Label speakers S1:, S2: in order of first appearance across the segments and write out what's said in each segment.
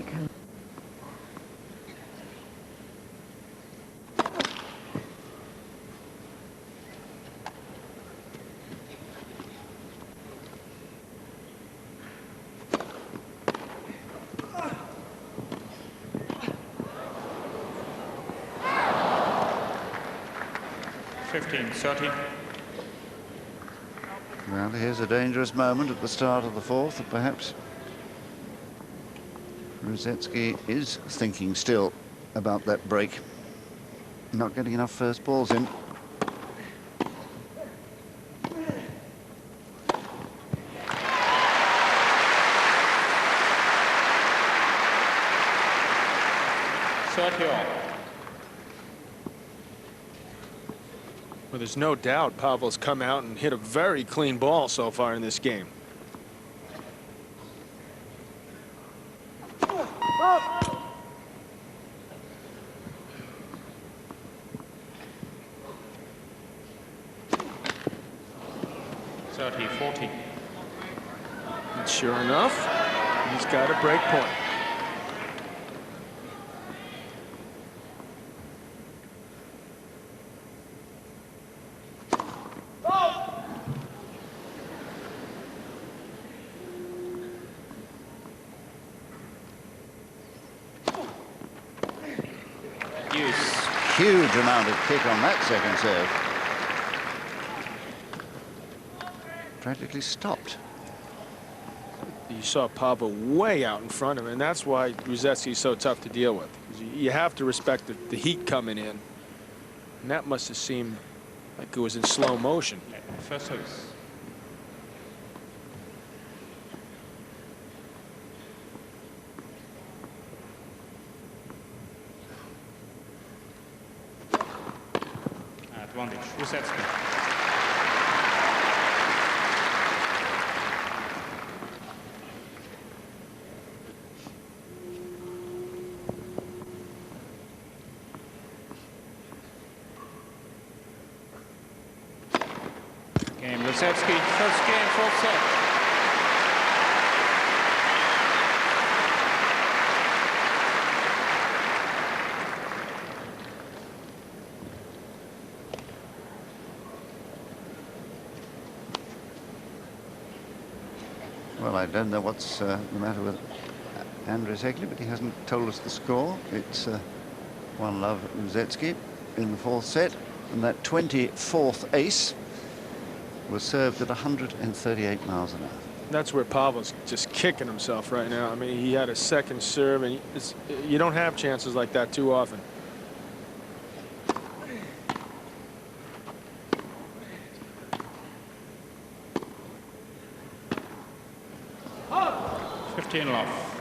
S1: can.
S2: Well, here's a dangerous moment at the start of the fourth, and perhaps Rusedski is thinking still about that break. Not getting enough first balls in.
S3: Well, there's no doubt Pavel's come out and hit a very clean ball so far in this game. And sure enough, he's got a break point.
S2: Huge amount of kick on that second serve. Practically stopped.
S3: You saw Pavel way out in front of him, and that's why Rusedski is so tough to deal with. You have to respect the heat coming in, and that must have seemed like it was in slow motion.
S4: First service. Advantage, Rusedski. Game, Rusedski, first game, full set.
S2: Well, I don't know what's the matter with Andres Heckley, but he hasn't told us the score. It's 1-love Rusedski in the fourth set, and that 24th ace was served at 138 miles an hour.
S3: That's where Pavel's just kicking himself right now. I mean, he had a second serve, and you don't have chances like that too often.
S4: Oh! 15-love.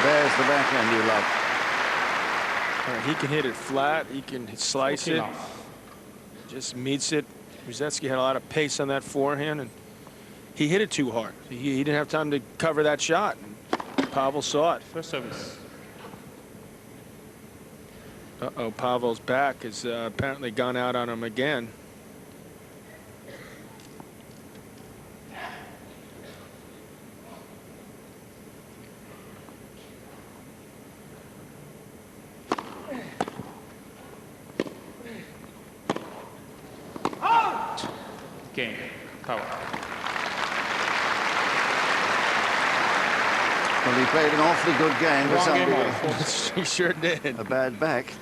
S2: There's the backhand you love.
S3: He can hit it flat. He can slice it. Just meets it. Rusedski had a lot of pace on that forehand, and he hit it too hard. He didn't have time to cover that shot. And Pavel saw it.
S4: First service.
S3: Uh-oh, Pavel's back has apparently gone out on him again.
S4: Game, power.
S2: Well, he played an awfully good game for
S4: Wrong game
S2: somebody
S4: off.
S2: with
S3: He sure did.
S2: a bad back.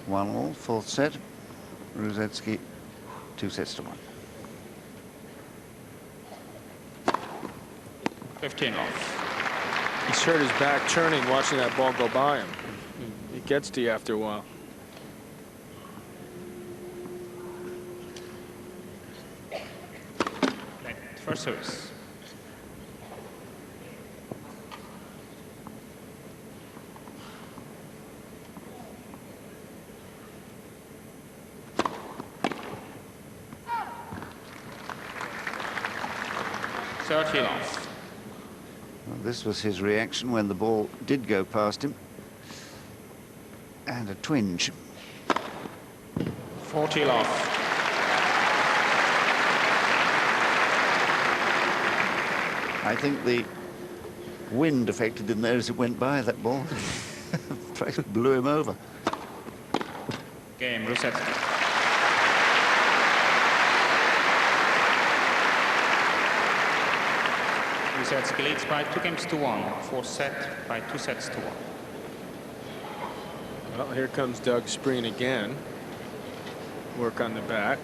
S2: 1-1, fourth set. Rusedski, 2-1.
S4: 15 off.
S3: He's hurt his back turning, watching that ball go by him. It gets to you after a while.
S4: First service. Off.
S2: Well, this was his reaction when the ball did go past him. And a twinge.
S4: 40 off.
S2: I think the wind affected him there as it went by, that ball. Practically blew him over.
S4: Game, Rusedski. Rusedski leads by 2-1. Fourth set by 2-1.
S3: Well, here comes Doug Spreen again. Work on the back.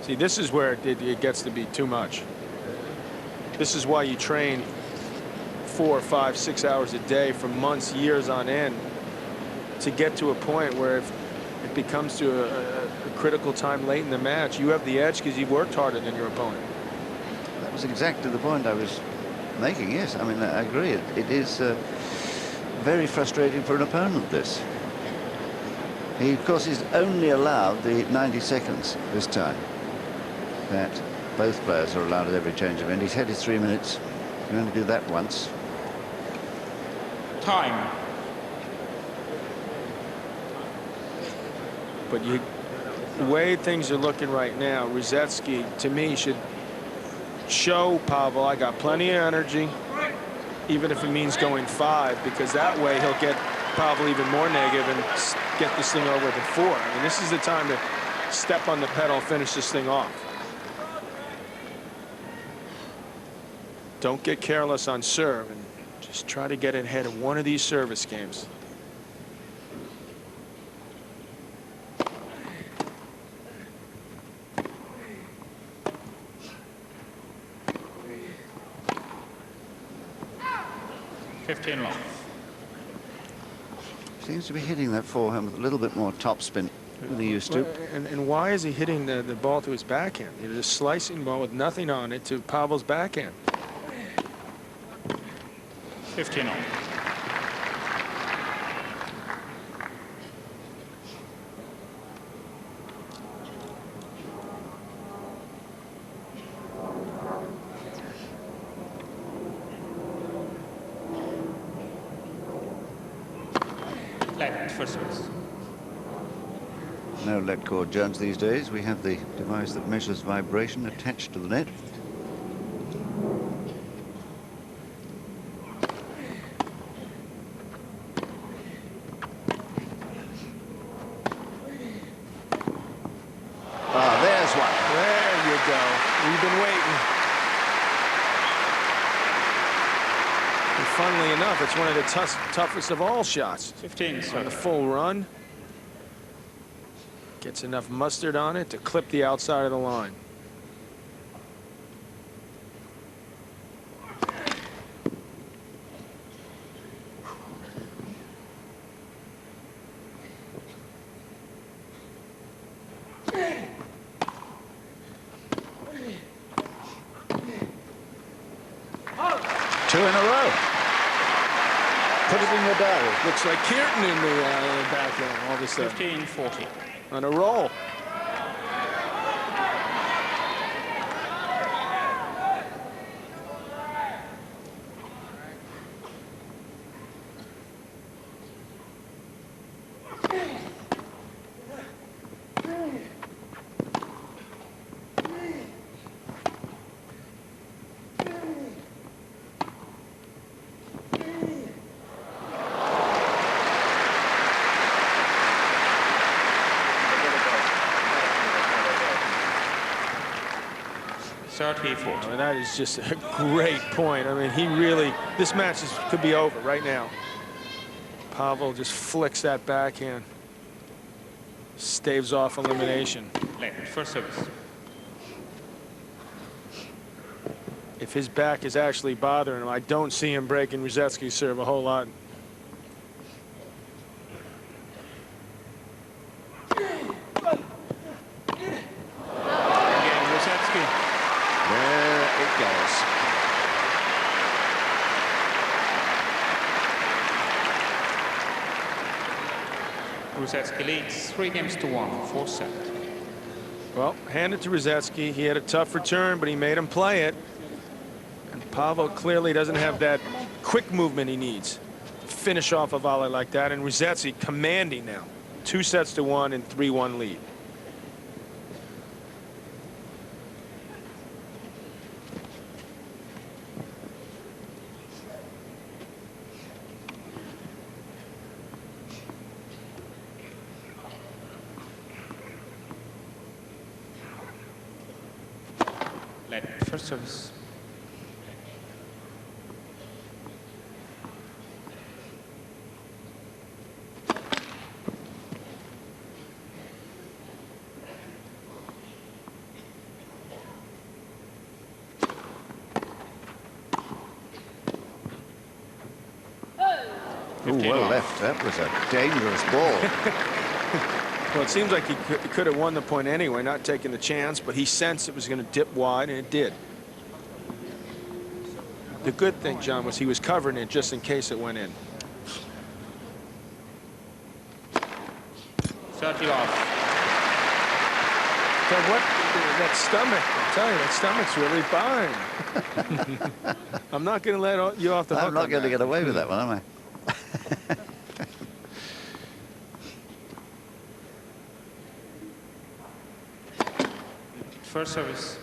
S3: See, this is where it gets to be too much. This is why you train 4, 5, 6 hours a day for months, years on end, to get to a point where if it becomes to a critical time late in the match, you have the edge because you've worked harder than your opponent.
S2: That was exactly the point I was making, yes. I mean, I agree. It is very frustrating for an opponent, this. He, of course, is only allowed the 90 seconds this time. That both players are allowed at every change of end. He's had his 3 minutes. You can only do that once.
S4: Time.
S3: But the way things are looking right now, Rusedski, to me, should show Pavel, I got plenty of energy, even if it means going 5, because that way he'll get Pavel even more negative and get this thing over with a 4. I mean, this is the time to step on the pedal and finish this thing off. Don't get careless on serve and just try to get ahead of one of these service games.
S2: Seems to be hitting that forehand with a little bit more topspin than he used to.
S3: And why is he hitting the ball to his backhand? It's a slicing ball with nothing on it to Pavel's backhand.
S4: 15 on. First service.
S2: No let cord judge these days. We have the device that measures vibration attached to the net. Ah, there's one.
S3: There you go. We've been waiting. And funnily enough, it's one of the toughest of all shots.
S4: 15.
S3: On a full run. Gets enough mustard on it to clip the outside of the line.
S2: Two in a row. Put it in your diary.
S3: Looks like Kierton in the backhand all of a sudden.
S4: 15-40.
S3: On a roll.
S4: 30-40.
S3: And that is just a great point. I mean, he really, this match could be over right now. Pavel just flicks that backhand. Staves off elimination.
S4: Left, first service.
S3: If his back is actually bothering him, I don't see him breaking Rusedski's serve a whole lot.
S4: Again, Rusedski.
S2: There it goes.
S4: Rusedski leads 3-1, fourth set.
S3: Well, hand it to Rusedski. He had a tough return, but he made him play it. And Pavel clearly doesn't have that quick movement he needs to finish off a volley like that. And Rusedski commanding now. 2-1 and 3-1 lead.
S4: Left, first service.
S2: Oh, well left. That was a dangerous ball.
S3: Well, it seems like he could have won the point anyway, not taking the chance, but he sensed it was going to dip wide, and it did. The good thing, John, was he was covering it just in case it went in.
S4: 30 off.
S3: So what, that stomach, I tell you, that stomach's really fine. I'm not going to let you off the hook.
S2: I'm not going to get away with that one, am I?
S4: First service.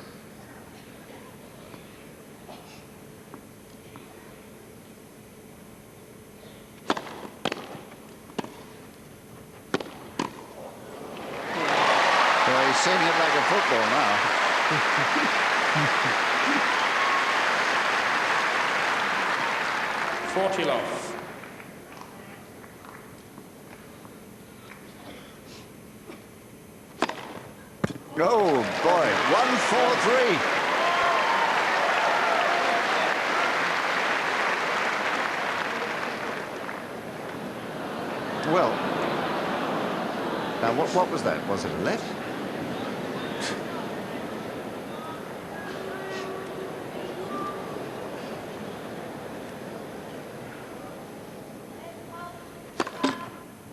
S2: Well, he's seeing it like a football now.
S4: 40 love.
S2: Oh, boy. 1-4-3. Well, now what was that? Was it a left?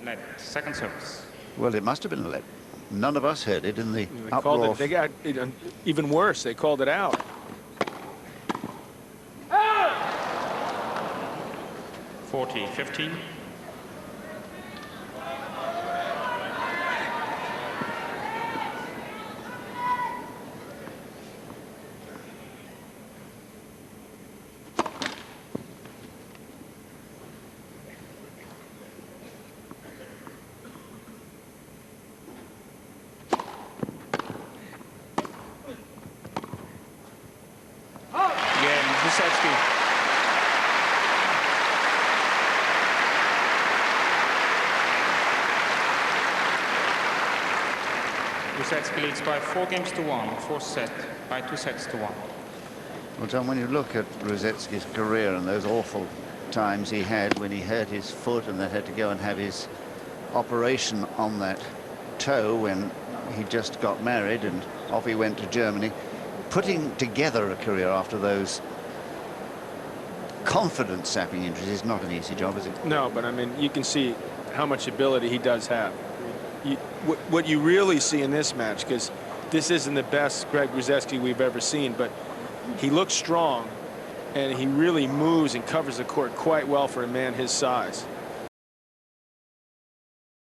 S4: Left, second service.
S2: Well, it must have been a left. None of us heard it in the
S3: They
S2: uproar.
S3: called it, they got it, even worse, they called it out.
S4: 40-15. Again, Rusedski. Rusedski leads by 4-1, fourth set by 2-1.
S2: Well, John, when you look at Rusedski's career and those awful times he had when he hurt his foot and then had to go and have his operation on that toe when he just got married and off he went to Germany, putting together a career after those confidence-sapping injuries is not an easy job, is it?
S3: No, but I mean, you can see how much ability he does have. What you really see in this match, because this isn't the best Greg Rusedski we've ever seen, but he looks strong, and he really moves and covers the court quite well for a man his size.